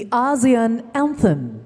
the ASEAN Anthem.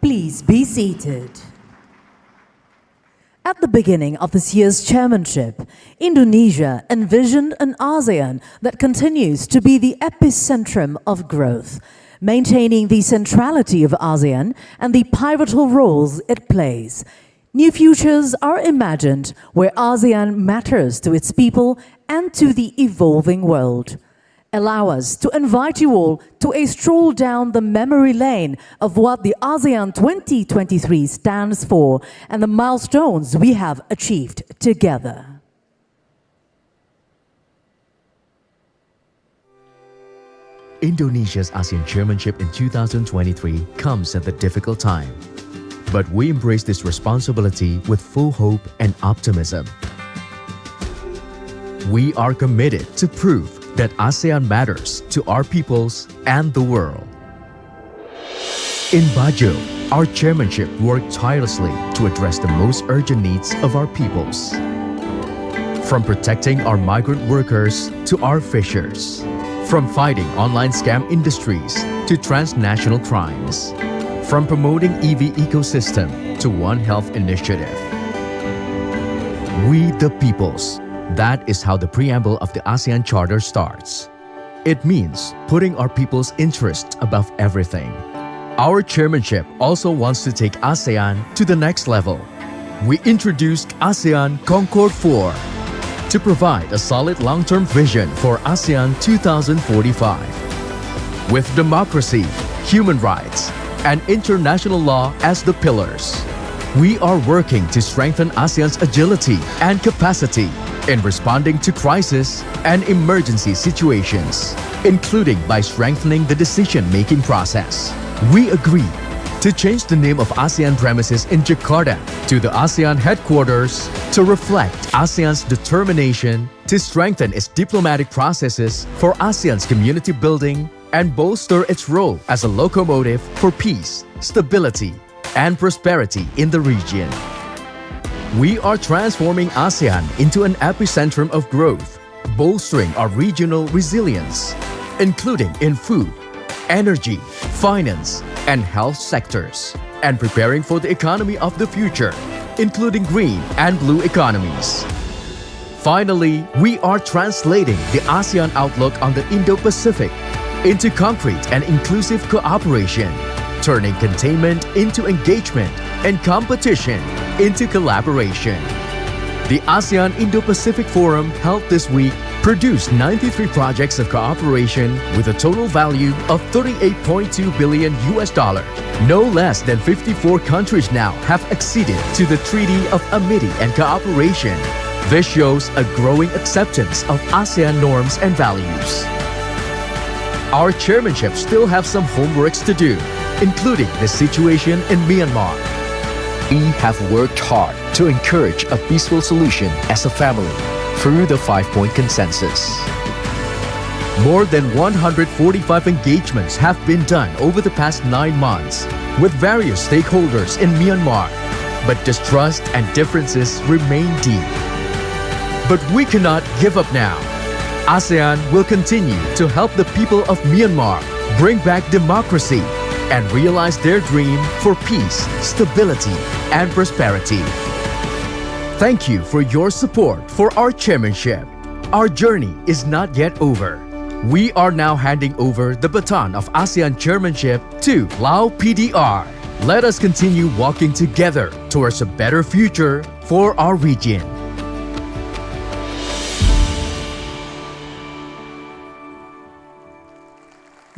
Please be seated. At the beginning of this year's chairmanship, Indonesia envisioned an ASEAN that continues to be the epicentrum of growth, maintaining the centrality of ASEAN and the pivotal roles it plays. New futures are imagined where ASEAN matters to its people and to the evolving world. Allow us to invite you all to a stroll down the memory lane of what the ASEAN 2023 stands for and the milestones we have achieved together. Indonesia's ASEAN chairmanship in 2023 comes at a difficult time. But we embrace this responsibility with full hope and optimism. We are committed to prove that ASEAN matters to our peoples and the world. In Bajo, our chairmanship worked tirelessly to address the most urgent needs of our peoples. From protecting our migrant workers to our fishers, from fighting online scam industries to transnational crimes, from promoting EV ecosystem to One Health initiative. We the peoples. That is how the preamble of the ASEAN Charter starts. It means putting our people's interest above everything. Our chairmanship also wants to take ASEAN to the next level. We introduced ASEAN Concord 4 to provide a solid long-term vision for ASEAN 2045. With democracy, human rights, and international law as the pillars, we are working to strengthen ASEAN's agility and capacity in responding to crisis and emergency situations, including by strengthening the decision-making process. We agree to change the name of ASEAN premises in Jakarta to the ASEAN headquarters to reflect ASEAN's determination to strengthen its diplomatic processes for ASEAN's community building and bolster its role as a locomotive for peace, stability, and prosperity in the region. We are transforming ASEAN into an epicentrum of growth, bolstering our regional resilience, including in food, energy, finance, and health sectors, and preparing for the economy of the future, including green and blue economies. Finally, we are translating the ASEAN outlook on the Indo-Pacific into concrete and inclusive cooperation, turning containment into engagement and competition into collaboration. The ASEAN Indo-Pacific Forum held this week produced 93 projects of cooperation with a total value of $38.2 billion. No less than 54 countries now have acceded to the Treaty of Amity and Cooperation. This shows a growing acceptance of ASEAN norms and values. Our chairmanship still have some homeworks to do, including the situation in Myanmar. We have worked hard to encourage a peaceful solution as a family through the 5-point consensus. More than 145 engagements have been done over the past 9 months with various stakeholders in Myanmar, but distrust and differences remain deep. But we cannot give up now. ASEAN will continue to help the people of Myanmar bring back democracy, and realize their dream for peace, stability, and prosperity. Thank you for your support for our chairmanship. Our journey is not yet over. We are now handing over the baton of ASEAN chairmanship to Lao PDR. Let us continue walking together towards a better future for our region.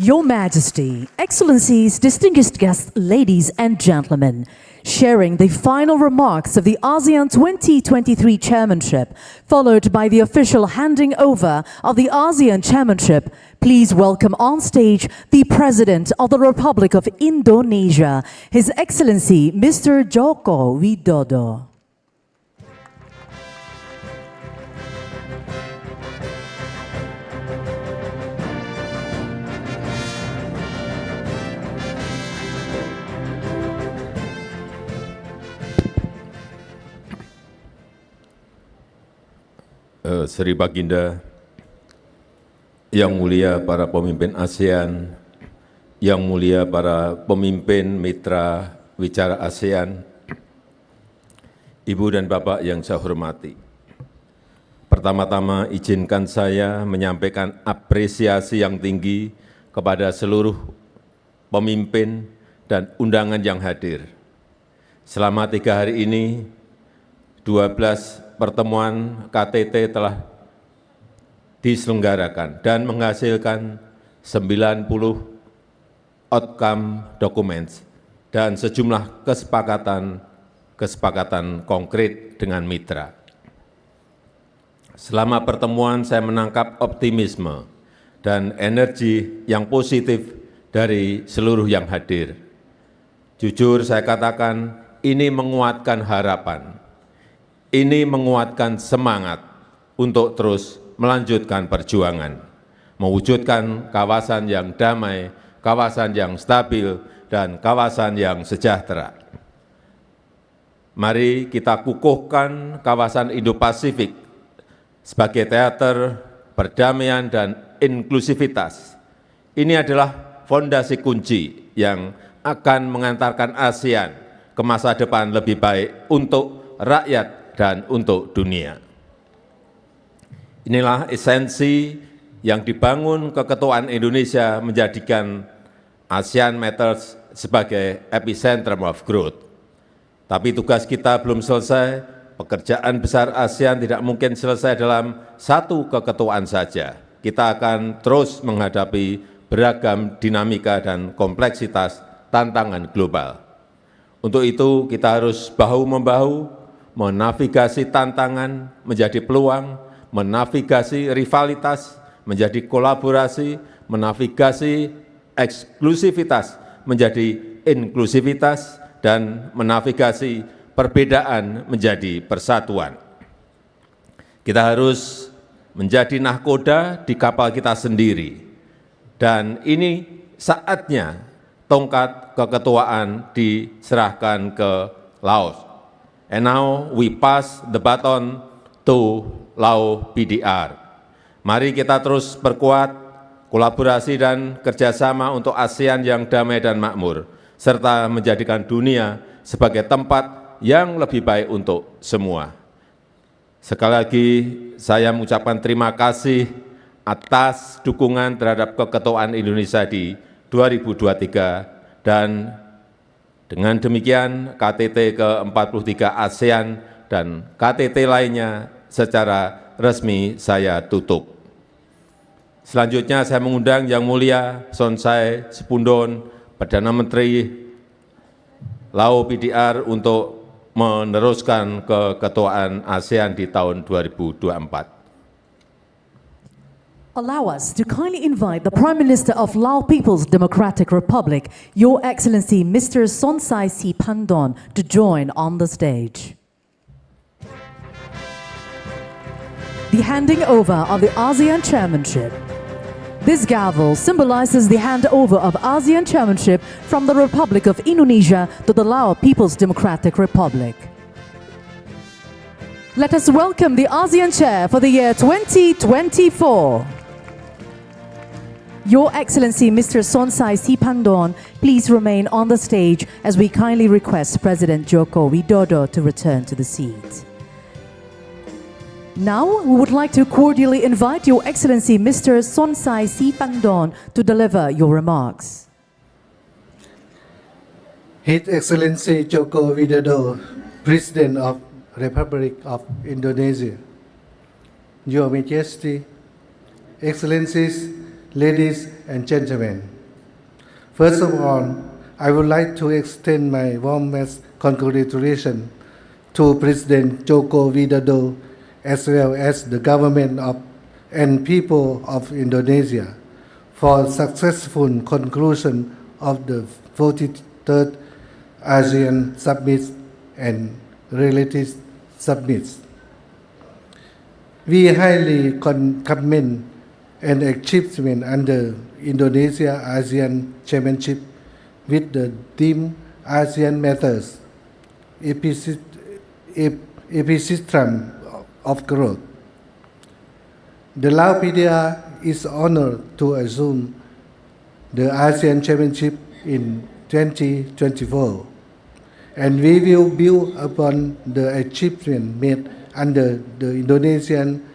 Your Majesty, Excellencies, distinguished guests, ladies and gentlemen, sharing the final remarks of the ASEAN 2023 chairmanship, followed by the official handing over of the ASEAN chairmanship, please welcome on stage the President of the Republic of Indonesia, His Excellency Mr. Joko Widodo. Sri Baginda, Yang Mulia para pemimpin ASEAN, Yang Mulia para pemimpin mitra wicara ASEAN, Ibu dan Bapak yang saya hormati. Pertama-tama izinkan saya menyampaikan apresiasi yang tinggi kepada seluruh pemimpin dan undangan yang hadir. Selama 3 hari ini, 12 pertemuan KTT telah diselenggarakan dan menghasilkan 90 outcome documents dan sejumlah kesepakatan konkret dengan mitra. Selama pertemuan saya menangkap optimisme dan energi yang positif dari seluruh yang hadir. Jujur saya katakan ini menguatkan harapan. Ini menguatkan semangat untuk terus melanjutkan perjuangan, mewujudkan kawasan yang damai, kawasan yang stabil, dan kawasan yang sejahtera. Mari kita kukuhkan kawasan Indo-Pasifik sebagai teater perdamaian dan inklusivitas. Ini adalah fondasi kunci yang akan mengantarkan ASEAN ke masa depan lebih baik untuk rakyat dan untuk dunia. Inilah esensi yang dibangun keketuaan Indonesia menjadikan ASEAN Matters sebagai epicentrum of growth. Tapi tugas kita belum selesai, pekerjaan besar ASEAN tidak mungkin selesai dalam satu keketuaan saja. Kita akan terus menghadapi beragam dinamika dan kompleksitas tantangan global. Untuk itu kita harus bahu-membahu, menavigasi tantangan menjadi peluang, menavigasi rivalitas menjadi kolaborasi, menavigasi eksklusivitas menjadi inklusivitas, dan menavigasi perbedaan menjadi persatuan. Kita harus menjadi nahkoda di kapal kita sendiri, dan ini saatnya tongkat keketuaan diserahkan ke Laos. And now we pass the baton to Lao PDR. Mari kita terus perkuat kolaborasi dan kerjasama untuk ASEAN yang damai dan makmur, serta menjadikan dunia sebagai tempat yang lebih baik untuk semua. Sekali lagi saya mengucapkan terima kasih atas dukungan terhadap keketuaan Indonesia di 2023, dan dengan demikian KTT ke-43 ASEAN dan KTT lainnya secara resmi saya tutup. Selanjutnya saya mengundang Yang Mulia Sonsai Sepundon, Perdana Menteri Lao PDR untuk meneruskan keketuaan ASEAN di tahun 2024. Allow us to kindly invite the Prime Minister of Lao People's Democratic Republic, Your Excellency Mr. Sonsai Siphandon, to join on the stage. The handing over of the ASEAN chairmanship. This gavel symbolizes the handover of ASEAN chairmanship from the Republic of Indonesia to the Lao People's Democratic Republic. Let us welcome the ASEAN chair for the year 2024. Your Excellency Mr. Sonsai Siphandorn, please remain on the stage as we kindly request President Joko Widodo to return to the seat. Now, we would like to cordially invite Your Excellency Mr. Sonsai Siphandorn to deliver your remarks. His Excellency Joko Widodo, President of Republic of Indonesia, Your Majesty, Excellencies, ladies and gentlemen. First of all, I would like to extend my warmest congratulations to President Joko Widodo as well as the government of and people of Indonesia for successful conclusion of the 43rd ASEAN Summit and related summits. We highly commend an achievement under Indonesia ASEAN Chairmanship with the theme ASEAN Matters, epicentrum of growth. The Laopedia is honored to assume the ASEAN Chairmanship in 2024, and we will build upon the achievement made under the Indonesian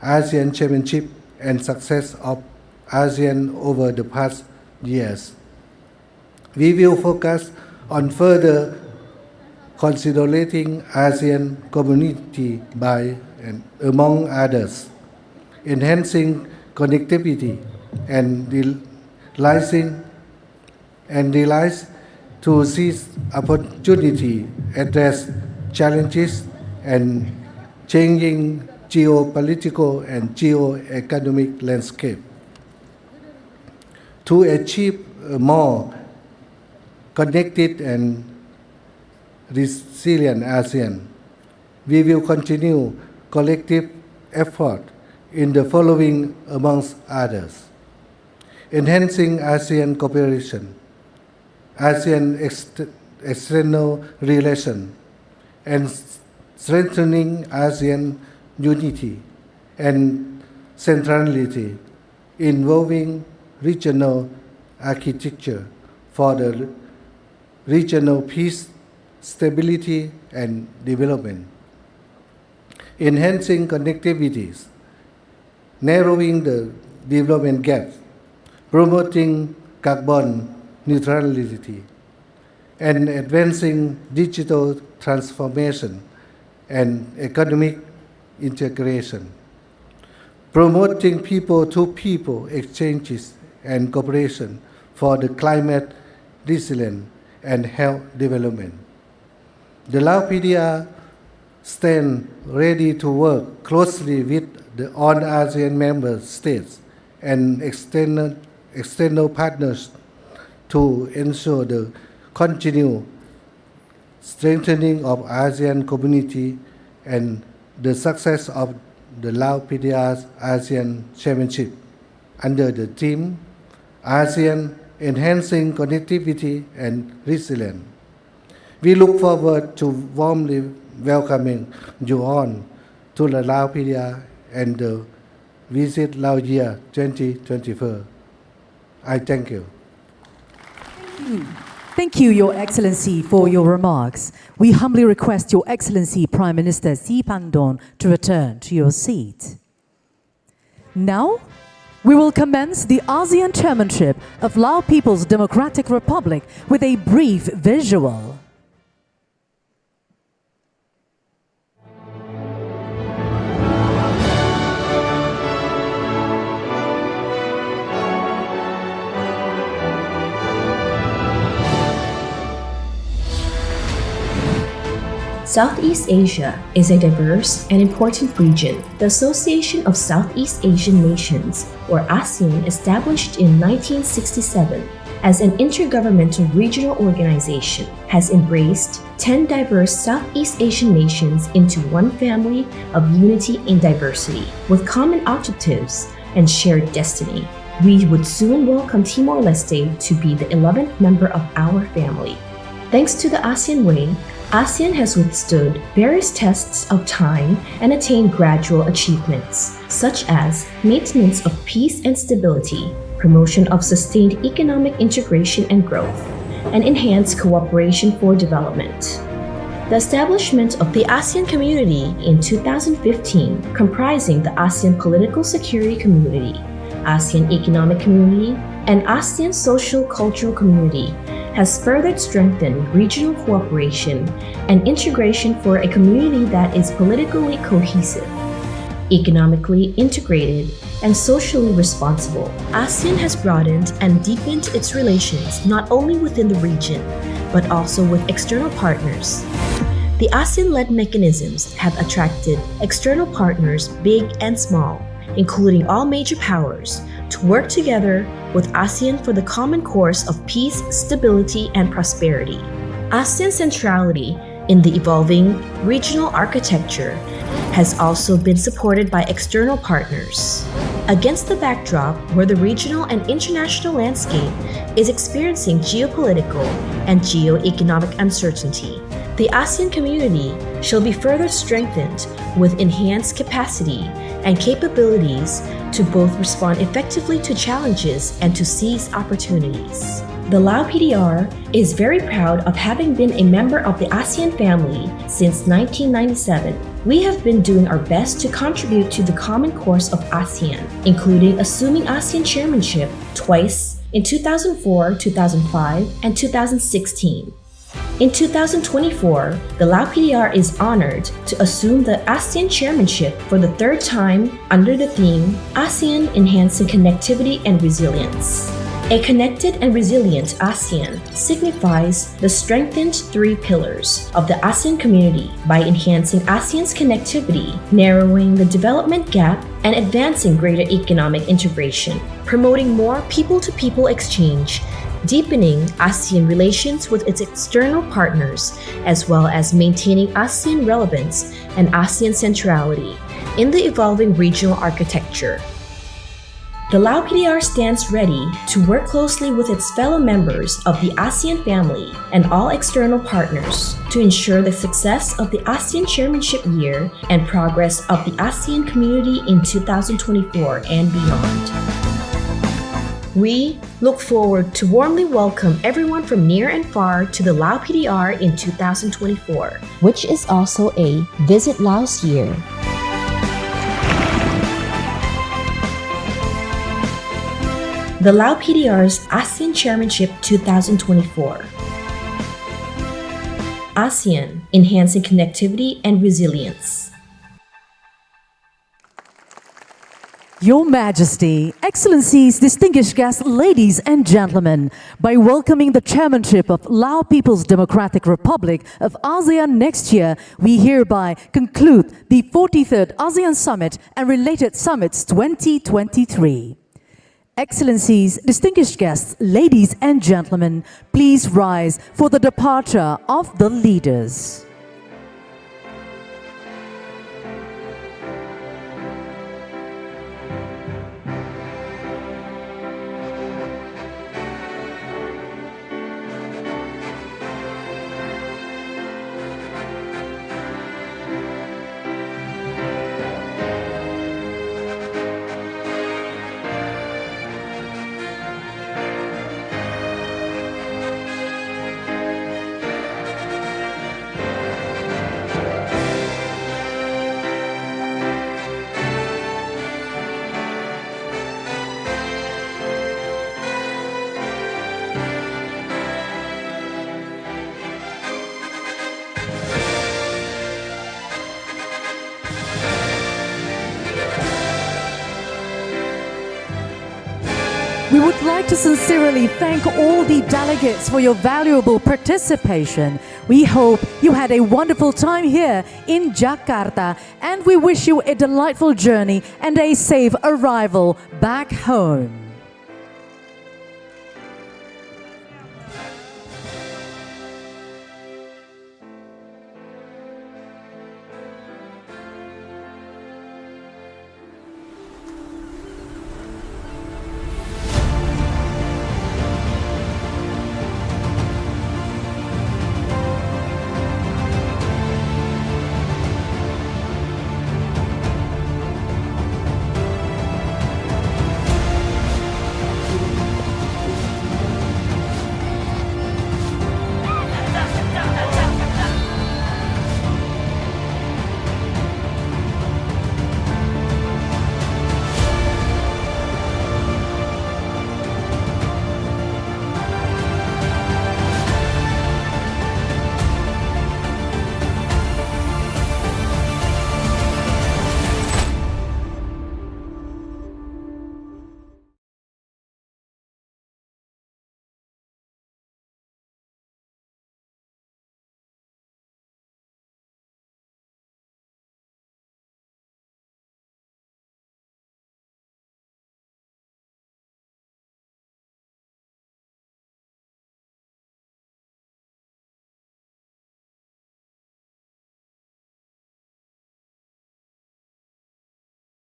ASEAN Chairmanship and success of ASEAN over the past years. We will focus on further consolidating ASEAN community by, and among others, enhancing connectivity and realize to seize opportunity, address challenges and changing geopolitical and geo-economic landscape. To achieve a more connected and resilient ASEAN, we will continue collective effort in the following amongst others: enhancing ASEAN cooperation, ASEAN external relations, and strengthening ASEAN unity and centrality, involving regional architecture for the regional peace, stability, and development. Enhancing connectivities, narrowing the development gap, promoting carbon neutrality, and advancing digital transformation and economic integration, promoting people-to-people exchanges and cooperation for the climate resilience and health development. The Laopedia stands ready to work closely with the all ASEAN member states and external partners to ensure the continued strengthening of ASEAN community and the success of the Laopedia's ASEAN Chairmanship under the theme ASEAN Enhancing Connectivity and Resilience. We look forward to warmly welcoming you on to the Laopedia and the Visit Lao Year 2024. I thank you. Thank you, Your Excellency, for your remarks. We humbly request Your Excellency Prime Minister Siphandorn to return to your seat. Now, we will commence the ASEAN Chairmanship of Lao People's Democratic Republic with a brief visual. Southeast Asia is a diverse and important region. The Association of Southeast Asian Nations, or ASEAN, established in 1967 as an intergovernmental regional organization, has embraced 10 diverse Southeast Asian nations into one family of unity in diversity, with common objectives and shared destiny. We would soon welcome Timor-Leste to be the 11th member of our family. Thanks to the ASEAN Way, ASEAN has withstood various tests of time and attained gradual achievements, such as maintenance of peace and stability, promotion of sustained economic integration and growth, and enhanced cooperation for development. The establishment of the ASEAN Community in 2015, comprising the ASEAN Political Security Community, ASEAN Economic Community, and ASEAN Social Cultural Community, has further strengthened regional cooperation and integration for a community that is politically cohesive, economically integrated, and socially responsible. ASEAN has broadened and deepened its relations not only within the region, but also with external partners. The ASEAN-led mechanisms have attracted external partners big and small, including all major powers, to work together with ASEAN for the common course of peace, stability, and prosperity. ASEAN's centrality in the evolving regional architecture has also been supported by external partners. Against the backdrop where the regional and international landscape is experiencing geopolitical and geo-economic uncertainty, the ASEAN community shall be further strengthened with enhanced capacity and capabilities to both respond effectively to challenges and to seize opportunities. The Lao PDR is very proud of having been a member of the ASEAN family since 1997. We have been doing our best to contribute to the common course of ASEAN, including assuming ASEAN chairmanship twice in 2004, 2005, and 2016. In 2024, the Lao PDR is honored to assume the ASEAN chairmanship for the third time under the theme ASEAN Enhancing Connectivity and Resilience. A connected and resilient ASEAN signifies the strengthened three pillars of the ASEAN community by enhancing ASEAN's connectivity, narrowing the development gap, and advancing greater economic integration, promoting more people-to-people exchange, deepening ASEAN relations with its external partners, as well as maintaining ASEAN relevance and ASEAN centrality in the evolving regional architecture. The Lao PDR stands ready to work closely with its fellow members of the ASEAN family and all external partners to ensure the success of the ASEAN chairmanship year and progress of the ASEAN community in 2024 and beyond. We look forward to warmly welcome everyone from near and far to the Lao PDR in 2024, which is also a Visit Laos year. The Lao PDR's ASEAN Chairmanship 2024. ASEAN Enhancing Connectivity and Resilience. Your Majesty, Excellencies, distinguished guests, ladies and gentlemen, by welcoming the chairmanship of Lao People's Democratic Republic of ASEAN next year, we hereby conclude the 43rd ASEAN Summit and related summits 2023. Excellencies, distinguished guests, ladies and gentlemen, please rise for the departure of the leaders. We would like to sincerely thank all the delegates for your valuable participation. We hope you had a wonderful time here in Jakarta, and we wish you a delightful journey and a safe arrival back home.